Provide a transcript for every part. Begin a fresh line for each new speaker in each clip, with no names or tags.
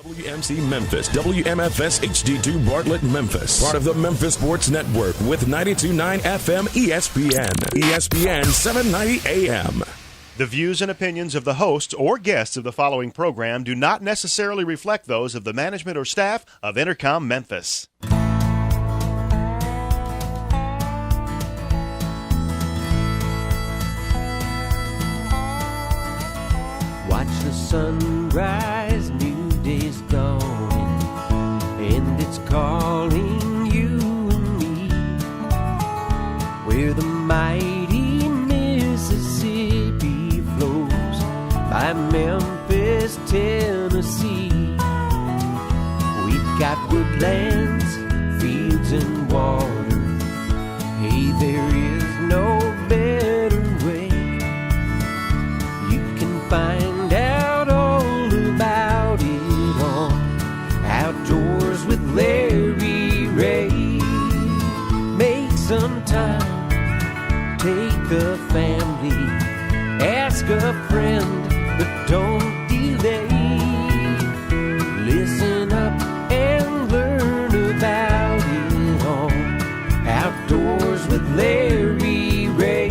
WMC Memphis, WMFS HD2 Bartlett Memphis, part of the Memphis Sports Network with 92.9 FM ESPN, ESPN 790 AM.
The views and opinions of the hosts or guests of the following program do not necessarily reflect those of the management or staff of Intercom Memphis.
Watch the sunrise, new day's dawning, and it's calling you and me, where the mighty Mississippi flows by Memphis, Tennessee. We've got woodlands, fields, and water. Hey, there is no better way. You can find out all about it on Outdoors with Larry Ray. Make some time, take the family, ask a friend, but don't delay. Listen up and learn about it on Outdoors with Larry Ray.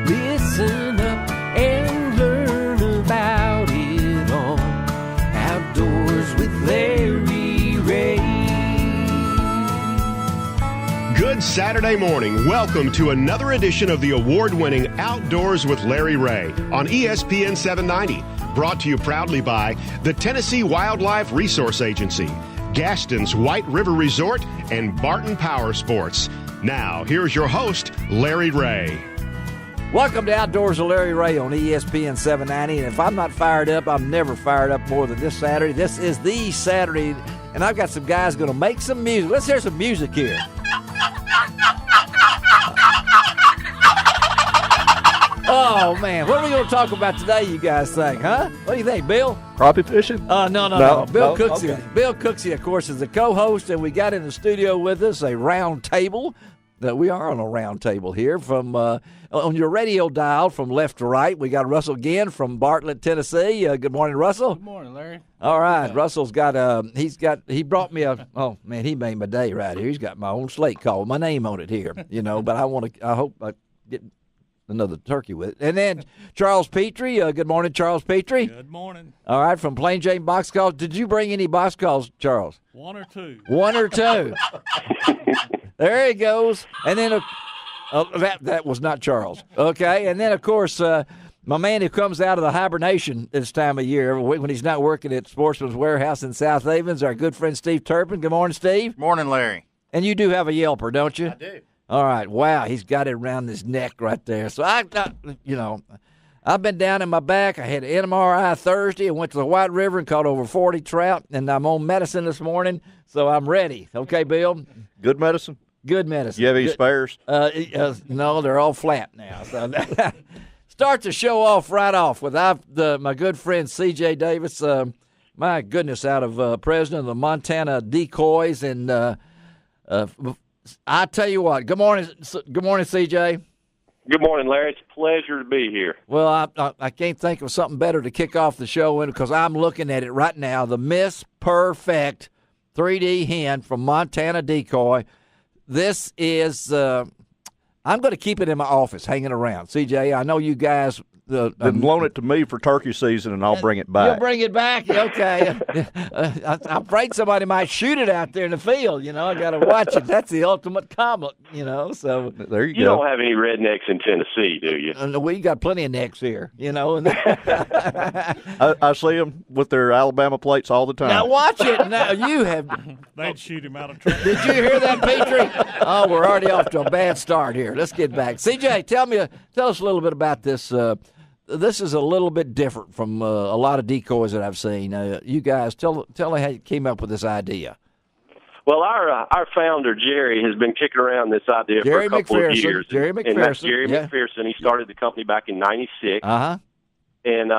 Listen up and learn about it on Outdoors with Larry Ray.
Good Saturday morning. Welcome to another edition of the award-winning Outdoors with Larry Ray on ESPN 790. Brought to you proudly by the Tennessee Wildlife Resource Agency, Gaston's White River Resort, and Barton Power Sports. Now, here's your host, Larry Ray.
Welcome to Outdoors with Larry Ray on ESPN 790. And if I'm not fired up, I'm never fired up more than this Saturday. This is the Saturday, and I've got some guys going to make some music. Let's hear some music here. Oh, man. What are we going to talk about today, you guys think, huh? What do you think, Bill?
Crappie fishing?
No. Bill Cooksey.
Okay.
Bill Cooksey, of course, is the co-host, and we got in the studio with us a round table. We are on a round table here from on your radio dial from left to right. We got Russell Ginn from Bartlett, Tennessee. Good morning, Russell.
Good morning, Larry.
All right, Russell's got he brought me oh man, he made my day right here. He's got my own slate call with my name on it here, but I hope I get another turkey with it. And then Charles Petrey. Good morning, Charles Petrey.
Good morning.
All right, from Plain Jane Box Calls. Did you bring any box calls, Charles?
One or two.
One or two. There he goes. And then that was not Charles. Okay. And then, of course, my man who comes out of the hibernation this time of year when he's not working at Sportsman's Warehouse in South Havens, our good friend Steve Turpin. Good morning, Steve.
Morning, Larry.
And you do have a Yelper, don't you?
I do.
All right. Wow. He's got it around his neck right there. So, I've been down in my back. I had an MRI Thursday. I went to the White River and caught over 40 trout, and I'm on medicine this morning, so I'm ready. Okay, Bill?
Good medicine?
Good medicine.
You have any spares?
No, they're all flat now. So start the show off right off with my good friend C.J. Davis. My goodness, out of president of the Montana Decoys. And I tell you what, good morning, C.J.
Good morning, Larry. It's a pleasure to be here.
Well, I can't think of something better to kick off the show in because I'm looking at it right now. The Miss Perfect 3D hen from Montana Decoy. This is I'm going to keep it in my office hanging around. CJ, I know you guys
Then loan it to me for turkey season, and I'll bring it back.
You'll bring it back? Okay. I'm afraid somebody might shoot it out there in the field. I got to watch it. That's the ultimate comet, So
there you go.
You don't have any rednecks in Tennessee, do you?
We got plenty of necks here,
I see them with their Alabama plates all the time.
Now watch it. Now you have.
They'd shoot him out of trouble.
Did you hear that, Petrey? Oh, we're already off to a bad start here. Let's get back. CJ, tell us a little bit about this. This is a little bit different from a lot of decoys that I've seen. You guys, tell me how you came up with this idea.
Well, our founder, Jerry, has been kicking around this idea for a couple of years.
Jerry
And that's
McPherson.
Jerry McPherson. He started the company back in '96.
Uh-huh.
And,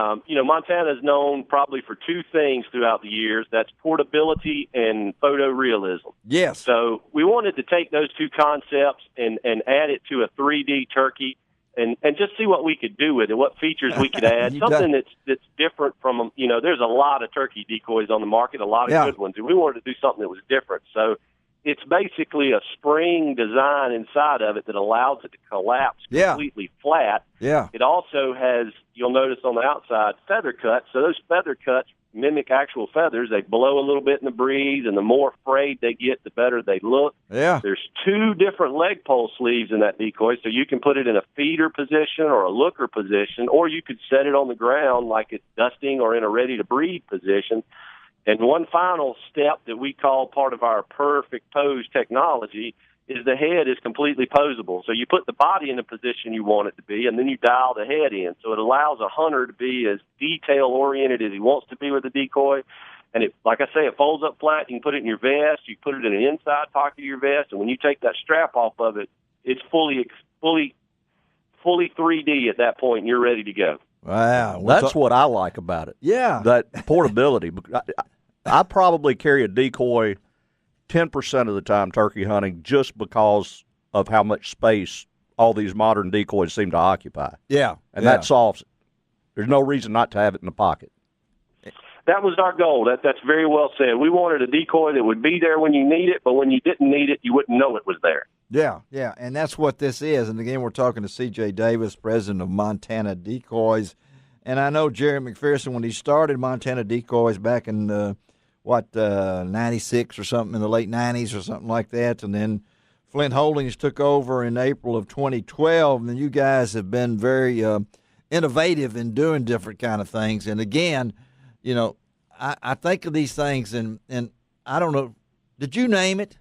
Montana is known probably for two things throughout the years. That's portability and photorealism.
Yes.
So we wanted to take those two concepts and add it to a 3D turkey and just see what we could do with it, what features we could add, something that's different from, there's a lot of turkey decoys on the market, a lot of good ones, and we wanted to do something that was different. So it's basically a spring design inside of it that allows it to collapse completely flat.
Yeah.
It also has, you'll notice on the outside, feather cuts. So those feather cuts mimic actual feathers. They blow a little bit in the breeze, and the more frayed they get, the better they look.
Yeah.
There's 2 different leg pole sleeves in that decoy, so you can put it in a feeder position or a looker position, or you could set it on the ground like it's dusting or in a ready-to-breed position. And one final step that we call part of our perfect pose technology is the head is completely posable. So you put the body in the position you want it to be, and then you dial the head in. So it allows a hunter to be as detail-oriented as he wants to be with the decoy. And it, like I say, it folds up flat. You can put it in your vest. You can put it in the inside pocket of your vest. And when you take that strap off of it, it's fully 3D at that point, and you're ready to go.
Wow.
That's what I like about it.
Yeah.
That portability. I probably carry a decoy 10% of the time turkey hunting just because of how much space all these modern decoys seem to occupy.
Yeah.
And that solves it. There's no reason not to have it in the pocket.
That was our goal. That's very well said. We wanted a decoy that would be there when you need it, but when you didn't need it, you wouldn't know it was there.
Yeah, and that's what this is. And again, we're talking to C.J. Davis, president of Montana Decoys. And I know Jerry McPherson, when he started Montana Decoys back in, 96 or something, in the late 90s or something like that. And then Flint Holdings took over in April of 2012. And you guys have been very innovative in doing different kind of things. And again, I think of these things, and I don't know, did you name it?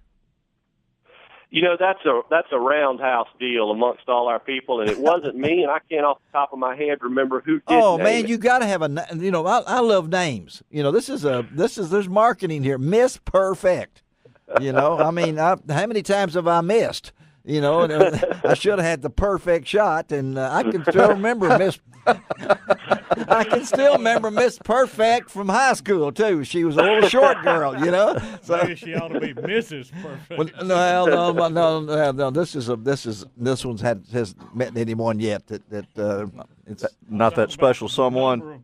That's a roundhouse deal amongst all our people, and it wasn't me, and I can't off the top of my head remember who did.
Oh
name
man,
it.
you got to have I love names. There's marketing here. Miss Perfect. How many times have I missed? I should have had the perfect shot, and I can still remember Miss. I can still remember Miss Perfect from high school too. She was a little short girl, So
maybe she ought to be Mrs. Perfect.
No. This one's hasn't met anyone yet that it's
not that special someone.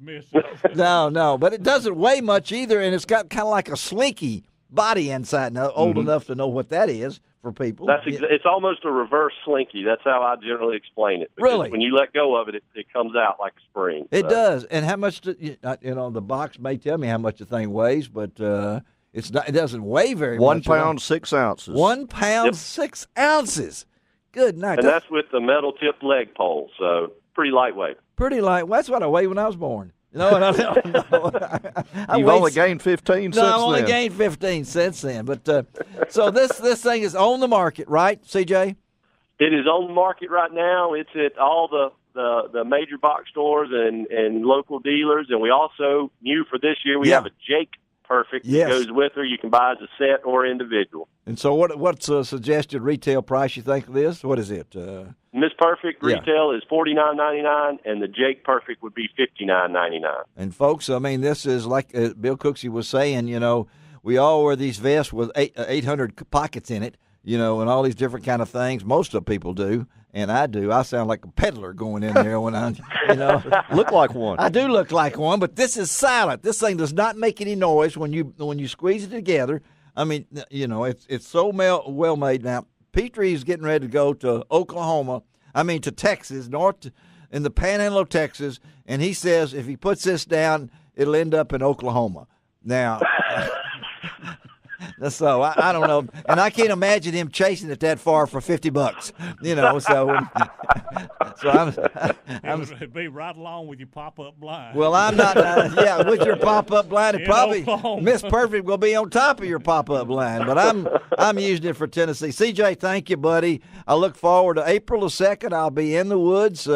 No, but it doesn't weigh much either, and it's got kind of like a slinky body inside. Now, old enough to know what that is for people.
It's almost a reverse slinky. That's how I generally explain it.
Really?
When you let go of it, it comes out like a spring.
It does. And how much? The box may tell me how much the thing weighs, but it's not. It doesn't weigh very much.
1 pound 6 ounces.
1 pound 6 ounces. Good night.
And that's with the metal tipped leg pole, so pretty lightweight.
Pretty light. Well, that's what I weighed when I was born.
You've only gained 15 since then.
No, I've only gained 15 since then. But so this thing is on the market, right, CJ?
It is on the market right now. It's at all the major box stores and local dealers. And we also, new for this year, we have a Jake Perfect that goes with her. You can buy as a set or individual.
And so what's a suggested retail price you think of this? What is it?
Miss Perfect retail is $49.99, and the Jake Perfect would be $59.99.
And folks, this is like Bill Cooksey was saying. We all wear these vests with 800 pockets in it. And all these different kind of things. Most of the people do, and I do. I sound like a peddler going in there when I,
look like one.
I do look like one, but this is silent. This thing does not make any noise when you squeeze it together. It's so well made. Now, Petrey is getting ready to go to to Texas, in the panhandle of Texas, and he says if he puts this down, it'll end up in Oklahoma. Now, so I don't know, and I can't imagine him chasing it that far for $50.
It'd be right along with your pop-up blind.
Well, I'm not. With your pop-up blind, it probably Miss Perfect will be on top of your pop-up blind. But I'm using it for Tennessee. CJ, thank you, buddy. I look forward to April the 2nd. I'll be in the woods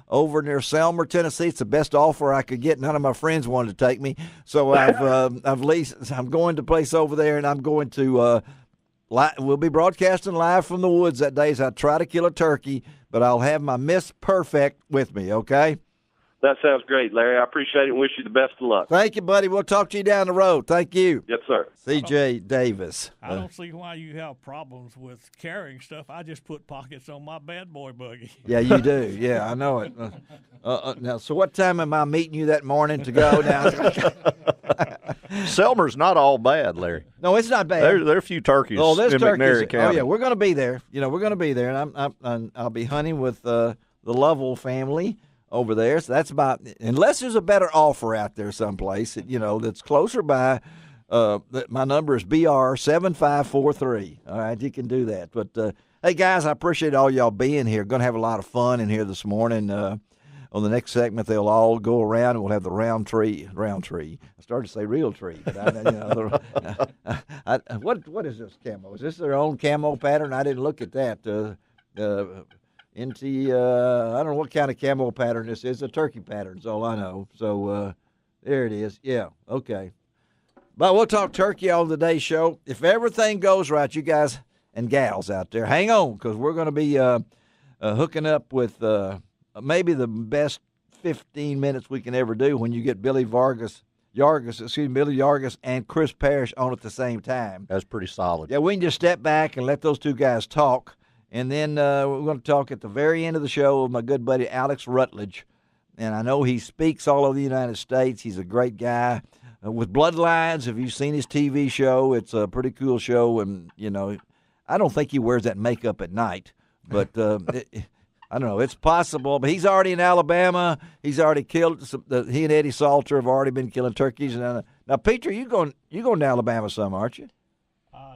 over near Selmer, Tennessee. It's the best offer I could get. None of my friends wanted to take me, so I've leased. I'm going to place over there, and I'm going to. We'll be broadcasting live from the woods that day as I try to kill a turkey, but I'll have my Miss Perfect with me. Okay.
That sounds great, Larry. I appreciate it and wish you the best of luck.
Thank you, buddy. We'll talk to you down the road. Thank you.
Yes, sir.
C.J. Davis.
I don't see why you have problems with carrying stuff. I just put pockets on my bad boy buggy.
Yeah, you do. Yeah, I know it. Now, so what time am I meeting you that morning to go now?
Selmer's not all bad, Larry.
No, it's not bad.
There are a few turkeys
Oh, there's
in
turkeys.
McNairy County.
Oh, yeah, we're going to be there. We're going to be there, and I'll be hunting with the Lovell family over there. So that's about, unless there's a better offer out there someplace, that's closer by. My number is BR7543. All right, you can do that. But hey, guys, I appreciate all y'all being here. Going to have a lot of fun in here this morning. On the next segment, they'll all go around, and we'll have the round tree. I started to say real tree, but what is this camo? Is this their own camo pattern? I didn't look at that. I don't know what kind of camo pattern this is. A turkey pattern is all I know. So there it is. Yeah, okay. But we'll talk turkey on today's show. If everything goes right, you guys and gals out there, hang on, because we're going to be hooking up with maybe the best 15 minutes we can ever do when you get Billy Yargis and Chris Parrish on at the same time.
That's pretty solid.
Yeah, we can just step back and let those two guys talk. And then we're going to talk at the very end of the show with my good buddy Alex Rutledge. And I know he speaks all over the United States. He's a great guy. With Bloodlines, if you've seen his TV show, it's a pretty cool show. And, I don't think he wears that makeup at night. But I don't know. It's possible. But he's already in Alabama. He's already killed. He and Eddie Salter have already been killing turkeys. Now, Petrey, you going to Alabama some, aren't you?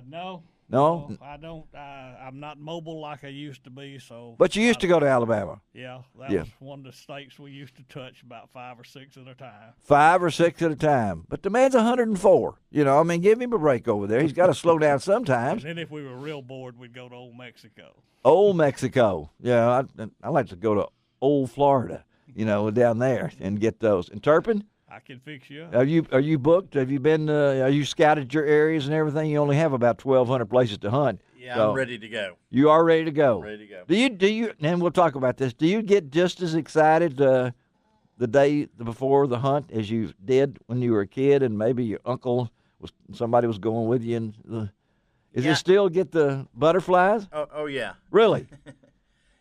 No.
No?
I don't. I'm not mobile like I used to be. So.
But you used to go to Alabama.
Yeah, that was one of the states we used to touch about 5 or 6 at a time.
5 or 6 at a time. But the man's 104. Give him a break over there. He's got to slow down sometimes.
And then if we were real bored, we'd go to Old Mexico.
Old Mexico. Yeah, I like to go to Old Florida, down there and get those. And Turpin?
I can fix you up.
Are you booked? Have you been? Are you scouted your areas and everything? You only have about 1,200 places to hunt.
Yeah,
so
I'm ready to go.
You are ready to go.
Ready to go.
Do you? And we'll talk about this. Do you get just as excited the day before the hunt as you did when you were a kid, and maybe your uncle somebody was going with you? And is it still get the butterflies?
Oh yeah.
Really?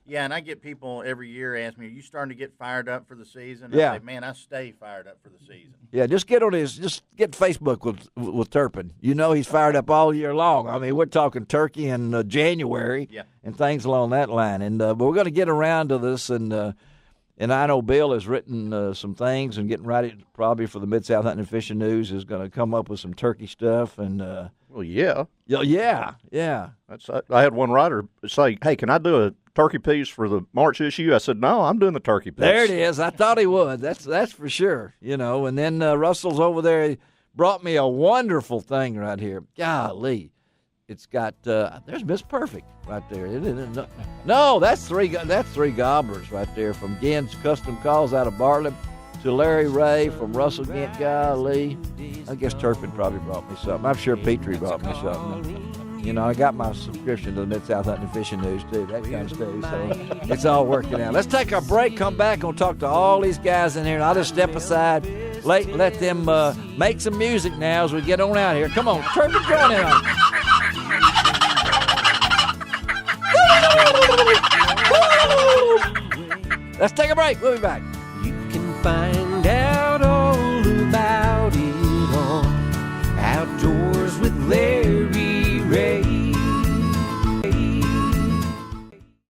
Yeah, and I get people every year ask me, "Are you starting to get fired up for the season?"
Yeah.
I say, "Man, I stay fired up for the season."
Yeah, just get Facebook with Turpin. He's fired up all year long. I mean, we're talking turkey in January and things along that line. And but we're going to get around to this, and I know Bill has written some things and getting ready probably for the Mid-South Hunting and Fishing News is going to come up with some turkey stuff. And
well, yeah.
I
had one writer say, "Hey, can I do a turkey piece for the March issue?" I said, "No, I'm doing the turkey piece."
There it is. I thought he would. That's for sure. And then Russell's over there. He brought me a wonderful thing right here. Golly, it's got there's Miss Perfect right there. No, that's three gobblers right there from Ginn's Custom Calls out of Bartlett to Larry Ray from Russell Ginn. Golly, I guess Turpin probably brought me something. I'm sure Petrey brought me something. I got my subscription to the Mid-South Hunting and Fishing News, too, that kind of stuff. So it's all working out. Let's take a break, come back, and talk to all these guys in here. And I'll just step aside, let them make some music now as we get on out here. Come on, Turpin, join in on it. Let's take a break. We'll be back.
You can find out all about it on Outdoors with Larry